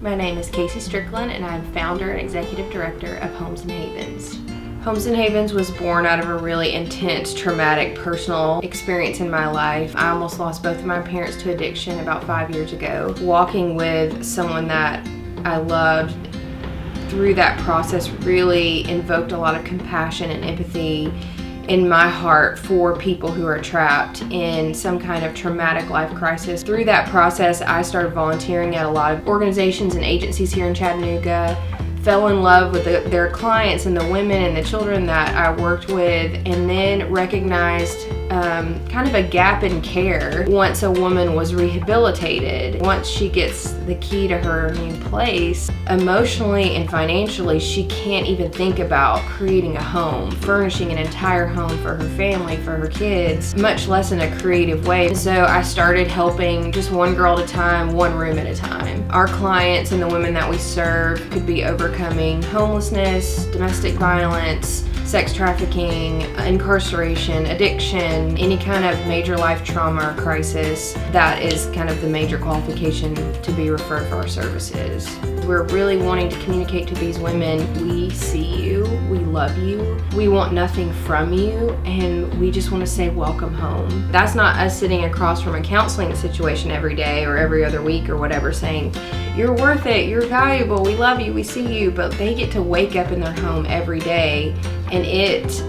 My name is Casey Strickland and I'm founder and executive director of Homes and Havens. Homes and Havens was born out of a really intense, traumatic, personal experience in my life. I almost lost both of my parents to addiction about 5 years ago. Walking with someone that I loved through that process really invoked a lot of compassion and empathy in my heart for people who are trapped in some kind of traumatic life crisis. Through that process, I started volunteering at a lot of organizations and agencies here in Chattanooga, fell in love with their clients and the women and the children that I worked with, and then recognized kind of a gap in care once a woman was rehabilitated. Once she gets the key to her new place, emotionally and financially, she can't even think about creating a home, furnishing an entire home for her family, for her kids, much less in a creative way. So I started helping just one girl at a time, one room at a time. Our clients and the women that we serve could be overcoming homelessness, domestic violence, sex trafficking, incarceration, addiction, any kind of major life trauma or crisis. That is kind of the major qualification to be referred for our services. We're really wanting to communicate to these women, we see you, we love you, we want nothing from you, and we just want to say welcome home. That's not us sitting across from a counseling situation every day or every other week or whatever saying, you're worth it, you're valuable, we love you, we see you, but they get to wake up in their home every day and it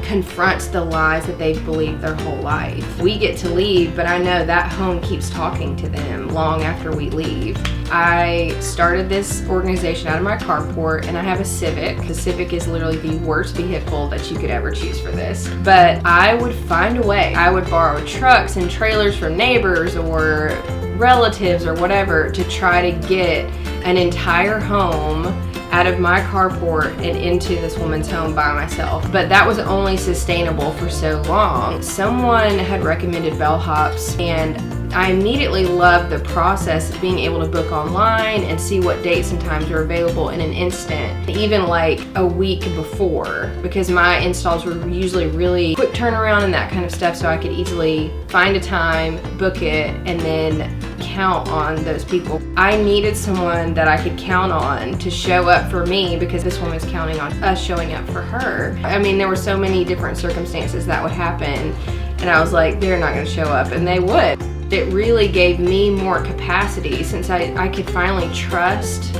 confronts the lies that they've believed their whole life. We get to leave, but I know that home keeps talking to them long after we leave. I started this organization out of my carport, and I have a Civic. The Civic is literally the worst vehicle that you could ever choose for this. But I would find a way. I would borrow trucks and trailers from neighbors or relatives or whatever to try to get an entire home out of my carport and into this woman's home by myself. But that was only sustainable for so long. Someone had recommended Bellhops, and I immediately loved the process of being able to book online and see what dates and times are available in an instant, even like a week before, because my installs were usually really quick turnaround and that kind of stuff, so I could easily find a time, book it, and then count on those people. I needed someone that I could count on to show up for me because this woman was counting on us showing up for her. I mean, there were so many different circumstances that would happen, and I was like, they're not going to show up, and they would. It really gave me more capacity since I could finally trust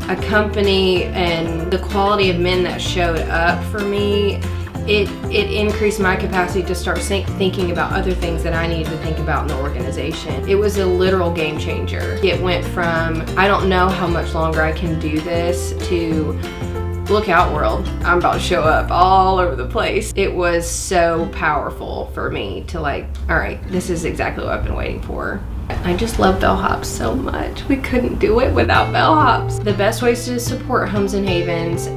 a company and the quality of men that showed up for me. It increased my capacity to start thinking about other things that I needed to think about in the organization. It was a literal game changer. It went from, I don't know how much longer I can do this, to look out world, I'm about to show up all over the place. It was so powerful for me to like, all right, this is exactly what I've been waiting for. I just love Bellhops so much. We couldn't do it without Bellhops. The best ways to support Homes and Havens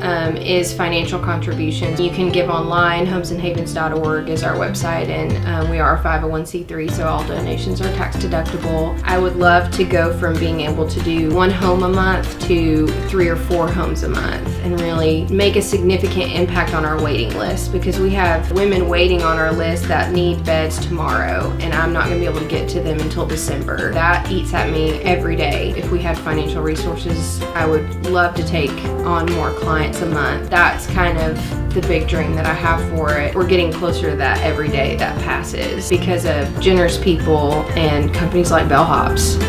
is financial contributions. You can give online. homesandhavens.org is our website, and we are a 501c3, so all donations are tax deductible. I would love to go from being able to do one home a month to 3 or 4 homes a month and really make a significant impact on our waiting list, because we have women waiting on our list that need beds tomorrow, and I'm not going to be able to get to them until December. That eats at me every day. If we had financial resources, I would love to take on more clients a month. That's kind of the big dream that I have for it. We're getting closer to that every day that passes because of generous people and companies like Bellhops.